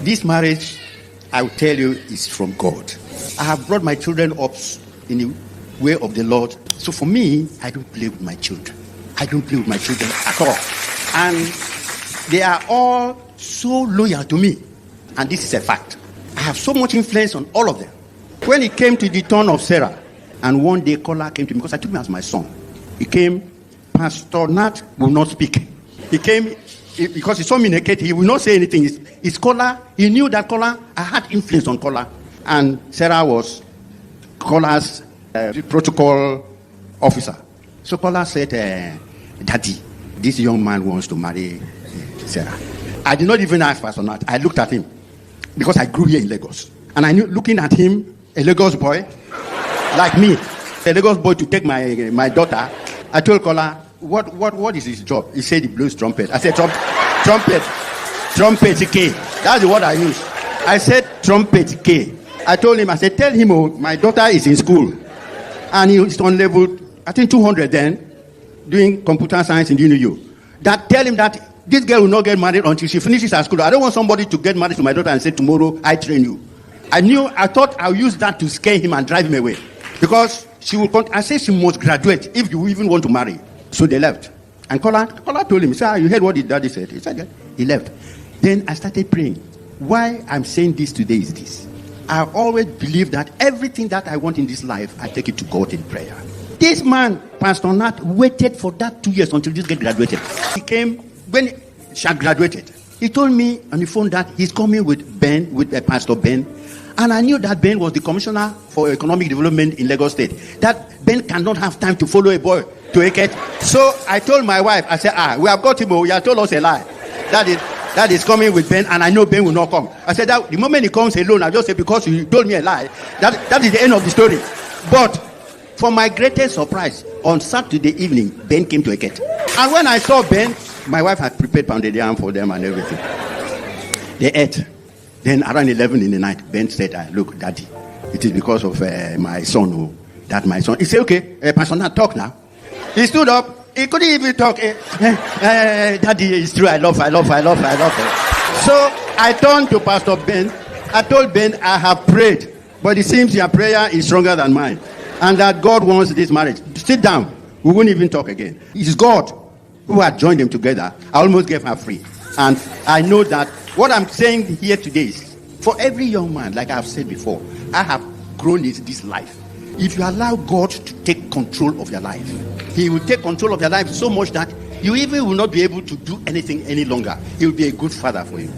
This marriage, I will tell you, is from God. I have brought my children up in the way of the Lord. So for me, I don't play with my children. I don't play with my children at all. And they are all so loyal to me. And this is a fact. I have so much influence on all of them. When it came to the turn of Sarah, and one day caller came to me, because I took him as my son. He came, Pastor Nath will not speak. He came, because he saw me naked, he will not say anything. His caller, he knew that caller, I had influence on caller. And Sarah was caller's protocol officer. So caller said, Daddy, this young man wants to marry Sarah. I did not even ask Pastor Nath. I looked at him, because I grew here in Lagos. And I knew, looking at him, a Lagos boy, like me, a Lagos boy to take my daughter, I told caller, what is his job? He said he blows trumpet. I said, trumpet K. That's the word I used. I said, trumpet K. I told him, I said, tell him, oh, my daughter is in school. And he is on level, I think 200 then, doing computer science in the UNU. That tell him that this girl will not get married until she finishes her school. I don't want somebody to get married to my daughter and say, tomorrow, I train you. I thought I'll use that to scare him and drive him away. Because she will, I said she must graduate if you even want to marry. So they left. And caller told him, sir, you heard what his daddy said? He said, yeah. He left. Then I started praying. Why I'm saying this today is this. I always believe that everything that I want in this life, I take it to God in prayer. This man, Pastor Nath, waited for that 2 years until this girl graduated. He came, when she graduated, he told me on the phone that he's coming with Ben, with Pastor Ben. And I knew that Ben was the commissioner for economic development in Lagos State. That Ben cannot have time to follow a boy to Eket. So I told my wife, I said, we have got him, he has told us a lie. That is coming with Ben, and I know Ben will not come. I said that the moment he comes alone, I just say, because you told me a lie, that is the end of the story. But for my greatest surprise, on Saturday evening, Ben came to Eket. And when I saw Ben, my wife had prepared pounded yam for them and everything. They ate. Then around 11 in the night, Ben said, look, Daddy, it is because of my son, that my son. He said, okay, Pastor Nath, talk now. He stood up. He couldn't even talk. Daddy, it's true. I love her. So I turned to Pastor Ben. I told Ben, I have prayed, but it seems your prayer is stronger than mine. And that God wants this marriage. Sit down. We won't even talk again. It's God who had joined them together. I almost gave her free. And I know that what I'm saying here today is, for every young man, like I've said before, I have grown in this life. If you allow God to take control of your life, He will take control of your life so much that you even will not be able to do anything any longer. He will be a good father for you.